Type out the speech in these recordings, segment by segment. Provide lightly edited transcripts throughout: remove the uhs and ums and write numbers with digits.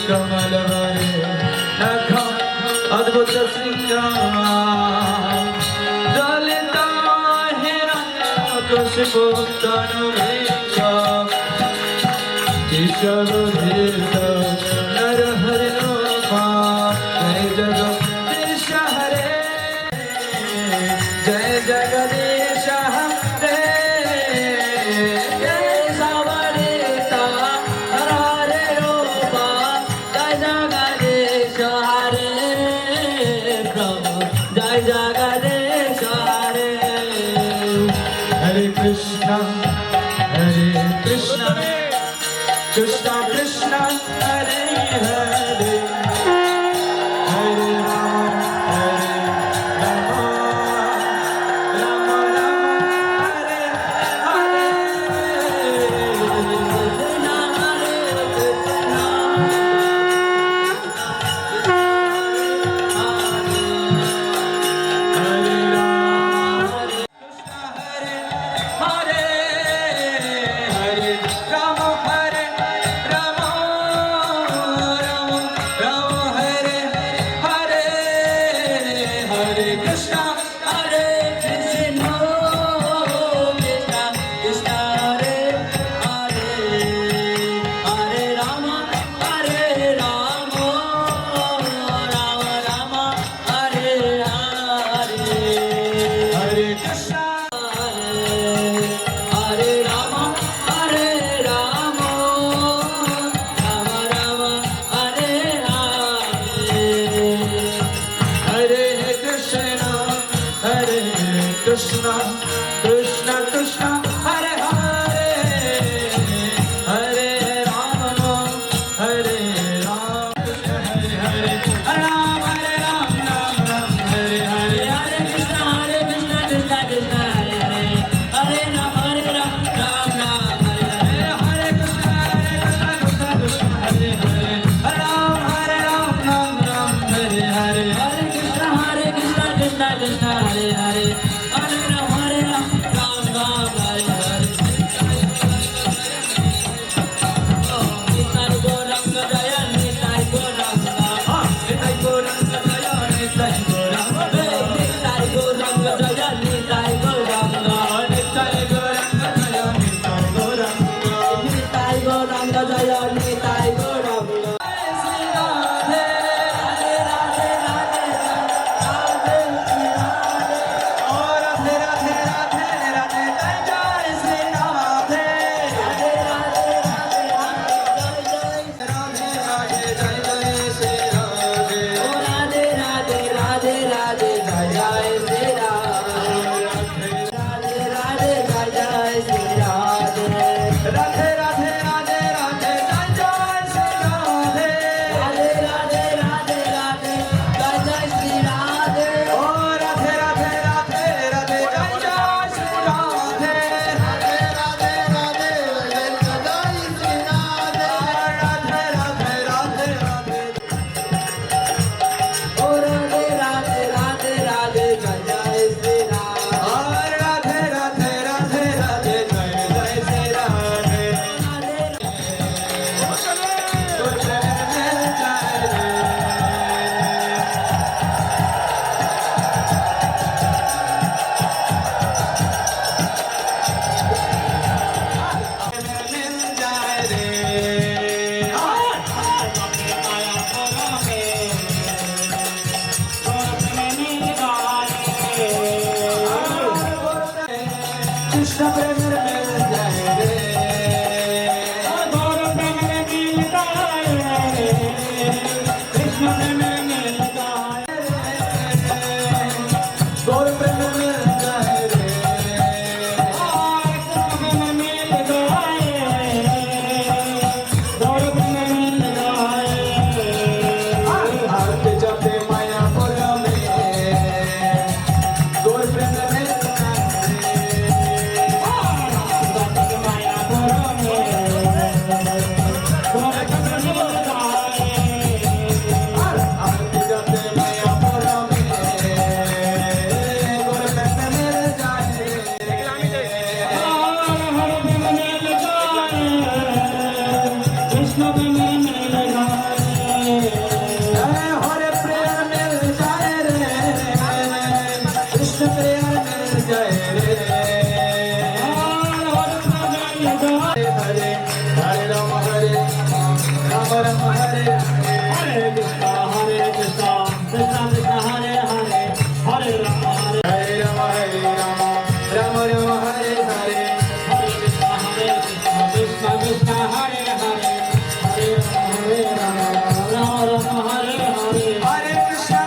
कमल हरे नखम अद्भुत श्रृंगार जलता हिरण्यकशिपु तनुरेगा ईश्वर धीर्थ नर हरि रूपा जय जगदीश हरे जय जगदीश हरे जय सावरेता हर हरे रूपा जय जगदीश हरे प्रभु जय जगदीश हरे हरे कृष्णा कृष्णा कृष्णा हरे हरे हरे राम राम हरे हरे कृष्णा हरे कृष्णा हरे राम कृष्णा हरे हरे हरे राम हरे राम राम राम हरे हरे हरे कृष्णा हरे कृष्णा कृष्णा कृष्णा हरे हरे हरे राम राम राम हरे हरे हरे कृष्णा हरे राम राम राम हरे हरे हरे कृष्णा कृष्णा कृष्णा हरे हरे हरे राम हरे राम कृष्ण हरे हरे राम राम हरे हरे हरे कृष्णा कृष्णा कृष्णा हरे हरे हरे राम राम हरे हरे हरे कृष्णा कृष्णा कृष्णा हरे हरे राम राम हरे हरे हरे कृष्णा कृष्णा कृष्णा हरे हरे हरे राम राम हरे हरे निताई गौरंग जय निताई गौरंग निताई गौरंग जय निताई गौरंग निताई गौरंग जय निताई गौरंग निताई गौरंग जय निताई गौरंग निताई गौरंग जय निताई गौरंग श्री राधे राधे राधे राधे श्री राधे ओ राधे राधे राधे राधे जय श्री राधे राधे राधे राधे जय राधे राधे जय जय श्री राधे ओ राधे राधे राधे राधे जय जय श्री राधे राधे राधे जय जय श्री राधे राधे राधे राधे राधे जय जय श्री राधे राधे राधे राधे राधे जय जय श्री राधे ओ राधे राधे राधे राधे जय जय श्री राधे राधे राधे राधे जय जय श्री राधे राधे राधे राधे राधे ओ राधे राधे राधे राधे जय जय श्री राधे राधे राधे राधे राधे जय जय श्री राधे कृष्ण प्रेम मिल जाए रे गौर प्रेम मिलता है कृष्ण प्रेम मिलता है गौर प्रेम मिल जाए रे कृष्ण प्रेम मिलता है गौर प्रेम मिलता है आरती जाते मायापुर में गौर प्रेम मिलता है Ram Hare Hare Hare Krishna Krishna Krishna Hare Hare Hare Rama Hare Rama Rama Rama Hare Hare Hare Krishna Krishna Krishna Hare Hare Hare Rama Rama Rama Hare Hare Hare Krishna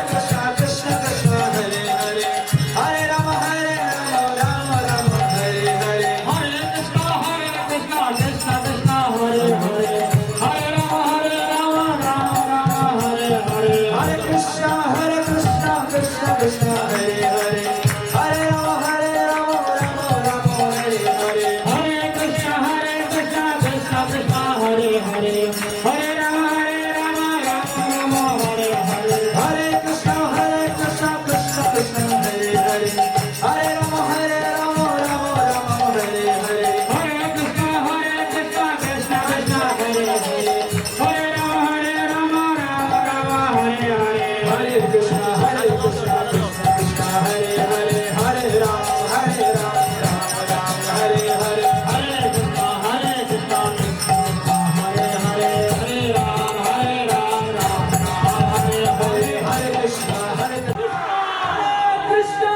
Krishna Krishna Hare Hare Hare Rama Rama Rama Hare Hare Hare Krishna Krishna Krishna Hare Hare Hare Rama Rama Rama Hare Hare Hare Krishna Krishna Krishna Hare Hare Hare Rama Rama Rama Hare Hare Hare Krishna Krishna Krishna Hare Hare Hare Rama Rama Hare Hare Hare Krishna Krishna Krishna Hare Hare Hare Rama Rama Rama Hare Hare Hare Krishna Krishna Krishna Hare Hare Hare Rama Rama Hare Hare Hare Krishna Krishna Krishna Hare Hare Hare Rama Rama Rama Hare Hare Hare Krishna Krishna Krishna Hare Hare Hare Rama Rama Hare Hare Hare Krishna Krishna Krishna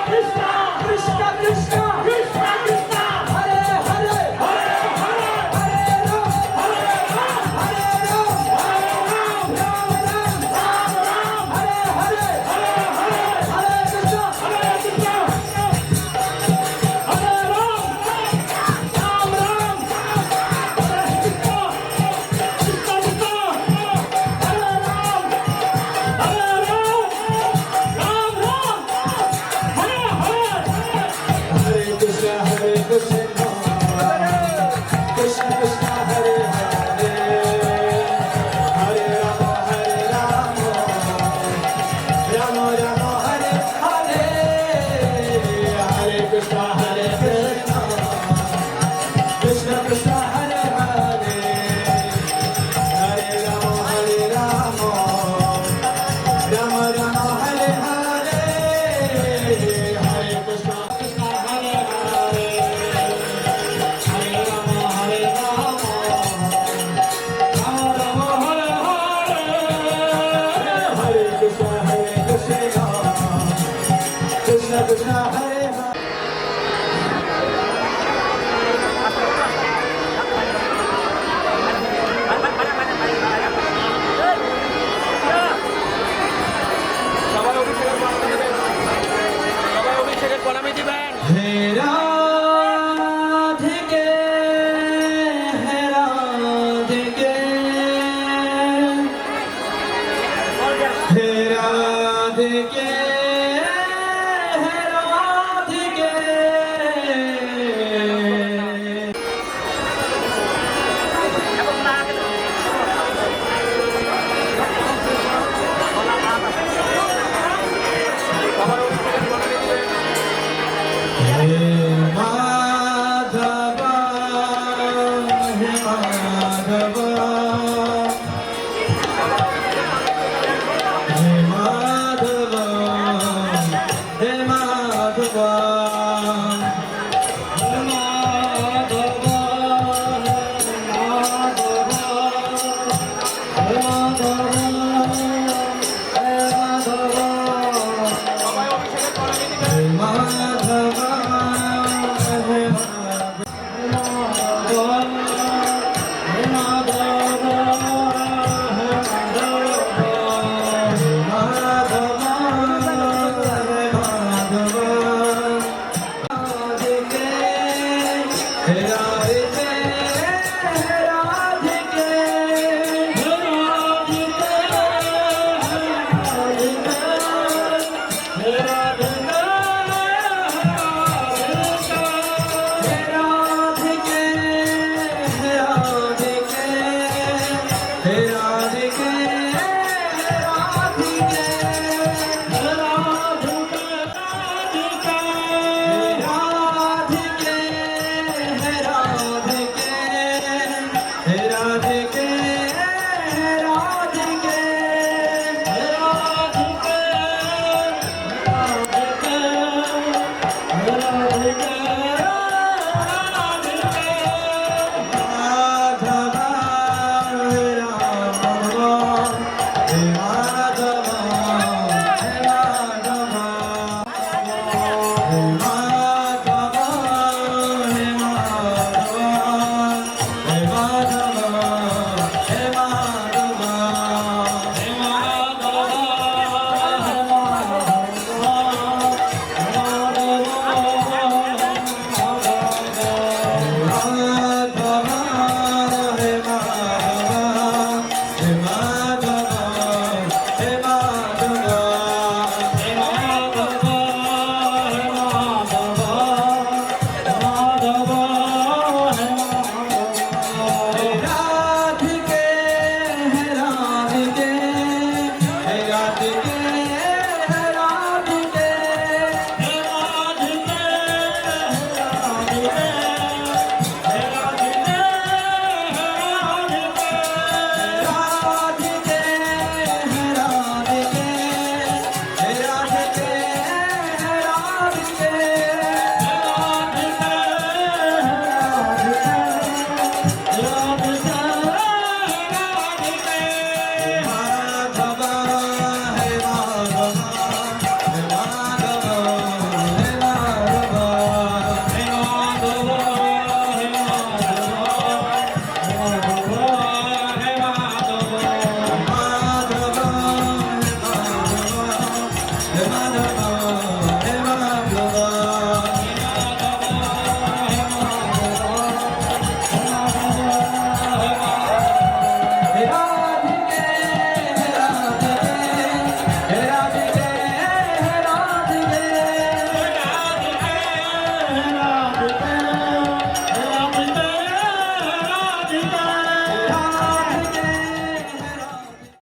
Krishna Krishna Krishna Krishna Hare Hare Hare Hare Hare Rama Hare Rama Hare Rama Rama Rama Hare Hare Hare Hare Hare Krishna Hare Krishna Hare Ram Ram Ram Hare Krishna Krishna Krishna Hare Ram Hare Ram Ram Ram Hare Hare Hare Krishna Krishna Krishna Hare Hare Hare Rama Rama Rama Hare Hare Hare Krishna Krishna Krishna Hare Hare Hare Rama Rama Rama Hare Hare Hare Krishna Krishna Hare Hare Hare Rama Hare Rama Rama Rama Hare Hare Hare Krishna Krishna Krishna Hare Hare हे राधिके हे राधिके हे राधिके